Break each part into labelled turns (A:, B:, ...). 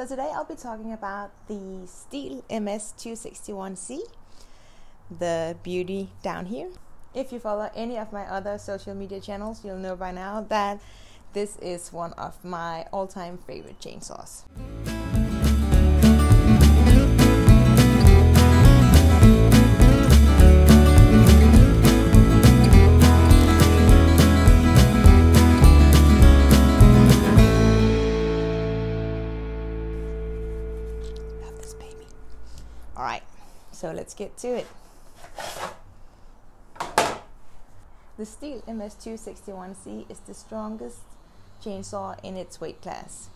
A: So today I'll be talking about the STIHL MS261C, the beauty down here. If you follow any of my other social media channels, you'll know by now that this is one of my all-time favorite chainsaws. Alright, so let's get to it. The STIHL MS261C is the strongest chainsaw in its weight class.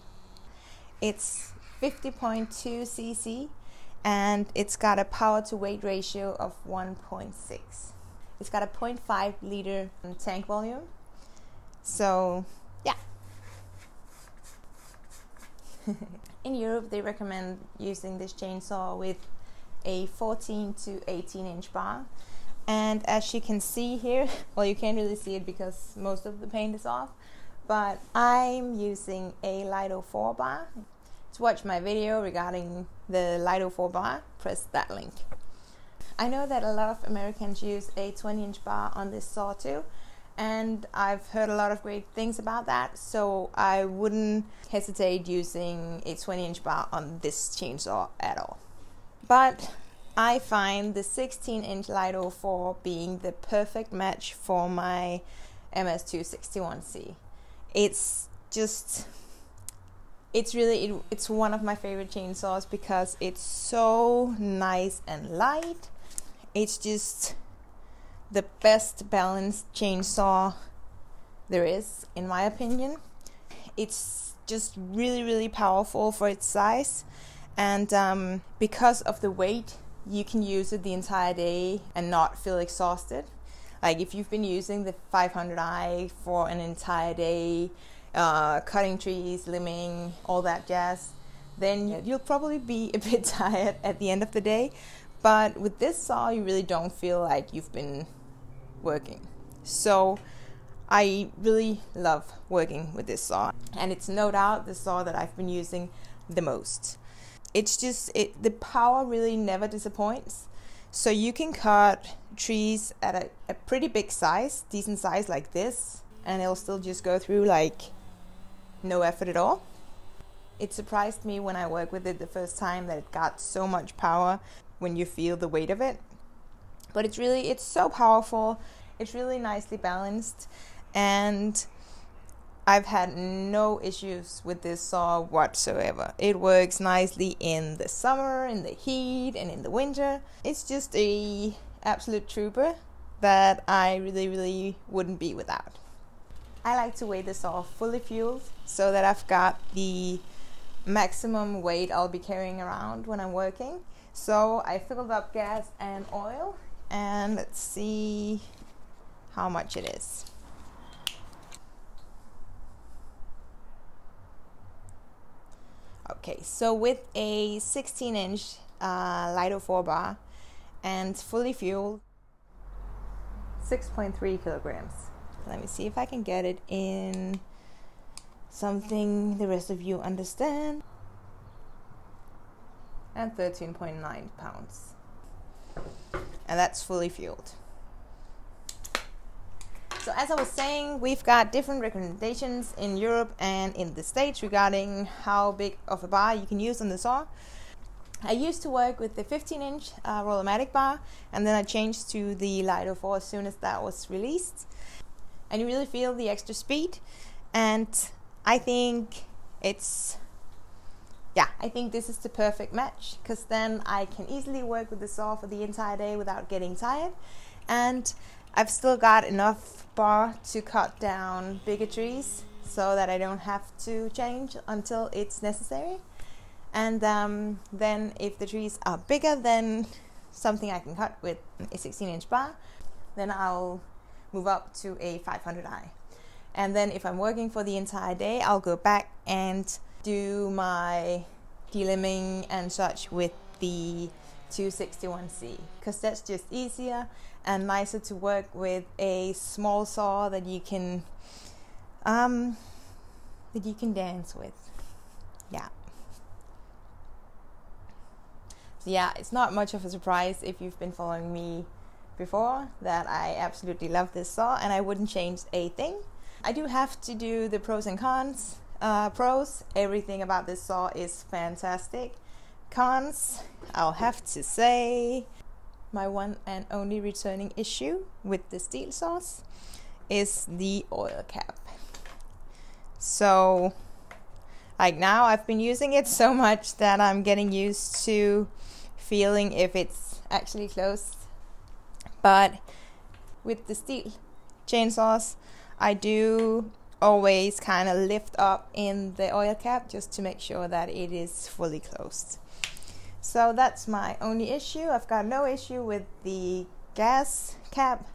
A: It's 50.2 cc and it's got a power to weight ratio of 1.6. It's got a 0.5 liter tank volume. So yeah. In Europe they recommend using this chainsaw with a 14 to 18 inch bar, and as you can see here, well, you can't really see it because most of the paint is off, but I'm using a LITO 4 bar. To watch my video regarding the LITO 4 bar, press that link. I know that a lot of Americans use a 20 inch bar on this saw too, and I've heard a lot of great things about that, so I wouldn't hesitate using a 20 inch bar on this chainsaw at all. But I find the 16 inch LITO 4 being the perfect match for my MS261C. It's one of my favorite chainsaws because it's so nice and light. It's just the best balanced chainsaw there is, in my opinion. It's just really powerful for its size, and because of the weight, you can use it the entire day and not feel exhausted. Like if you've been using the 500i for an entire day, cutting trees, limbing, all that jazz, then you'll probably be a bit tired at the end of the day. But with this saw, you really don't feel like you've been working. So I really love working with this saw, and it's no doubt the saw that I've been using the most. It's just, the power really never disappoints. So you can cut trees at a pretty big size, decent size like this, and it'll still just go through like no effort at all. It surprised me when I worked with it the first time that it got so much power when you feel the weight of it. But it's so powerful, it's really nicely balanced, and I've had no issues with this saw whatsoever. It works nicely in the summer, in the heat, and in the winter. It's just a absolute trooper that I really wouldn't be without. I like to weigh the saw fully fueled so that I've got the maximum weight I'll be carrying around when I'm working. So I filled up gas and oil, and let's see how much it is. Okay, so with a 16 inch LITO 4 bar and fully fueled, 6.3 kilograms. Let me see if I can get it in something the rest of you understand. And 13.9 pounds. And that's fully fueled. So as I was saying, we've got different recommendations in Europe and in the States regarding how big of a bar you can use on the saw. I used to work with the 15 inch Roll-O-Matic bar, and then I changed to the LITO 4 as soon as that was released. And you really feel the extra speed, and I think this is the perfect match, because then I can easily work with the saw for the entire day without getting tired, and I've still got enough bar to cut down bigger trees so that I don't have to change until it's necessary. And then if the trees are bigger than something I can cut with a 16 inch bar, then I'll move up to a 500i. And then if I'm working for the entire day, I'll go back and do my delimbing and such with the 261C, because that's just easier and nicer to work with a small saw that you can dance with. Yeah. yeah, it's not much of a surprise if you've been following me before that I absolutely love this saw and I wouldn't change a thing. I do have to do the pros and cons. Pros, everything about this saw is fantastic. Cons, I'll have to say my one and only returning issue with the STIHL saws is the oil cap. So like now I've been using it so much that I'm getting used to feeling if it's actually closed. But with the STIHL chainsaws, I do always kind of lift up in the oil cap just to make sure that it is fully closed. So that's my only issue. I've got no issue with the gas cap.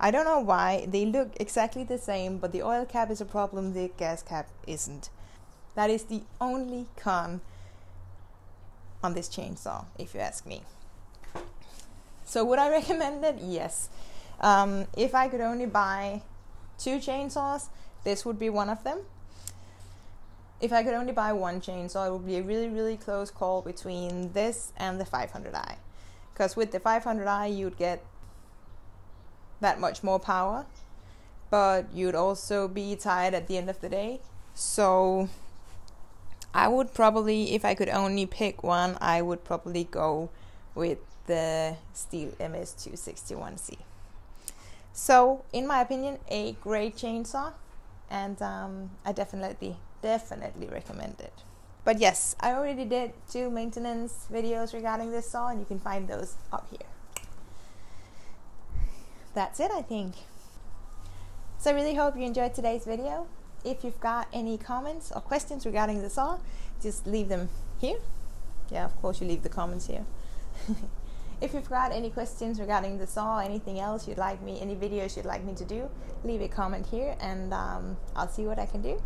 A: I don't know why, they look exactly the same, but the oil cap is a problem, the gas cap isn't. That is the only con on this chainsaw, if you ask me. So would I recommend it? Yes. If I could only buy 2 chainsaws, this would be one of them. If I could only buy one chainsaw, it would be a really, really close call between this and the 500i. Because with the 500i, you'd get that much more power, but you'd also be tired at the end of the day. So I would probably, if I could only pick one, I would probably go with the STIHL MS261C. So in my opinion, a great chainsaw, and I definitely recommend it. But yes, I already did 2 maintenance videos regarding this saw, and you can find those up here. That's it, I think. So I really hope you enjoyed today's video. If you've got any comments or questions regarding the saw, just leave them here. Yeah, of course you leave the comments here. If you've got any questions regarding the saw, anything else you'd like me, any videos you'd like me to do, leave a comment here and I'll see what I can do.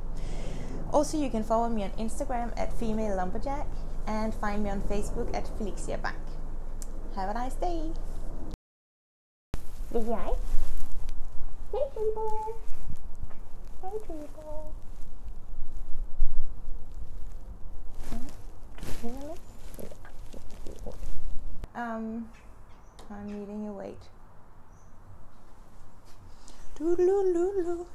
A: Also, you can follow me on Instagram at female lumberjack and find me on Facebook at Felicia Bank. Have a nice day.
B: Did I? Hey, treeple. Hey, treeple.
A: I'm needing a weight. Doodle-oo-loo-loo.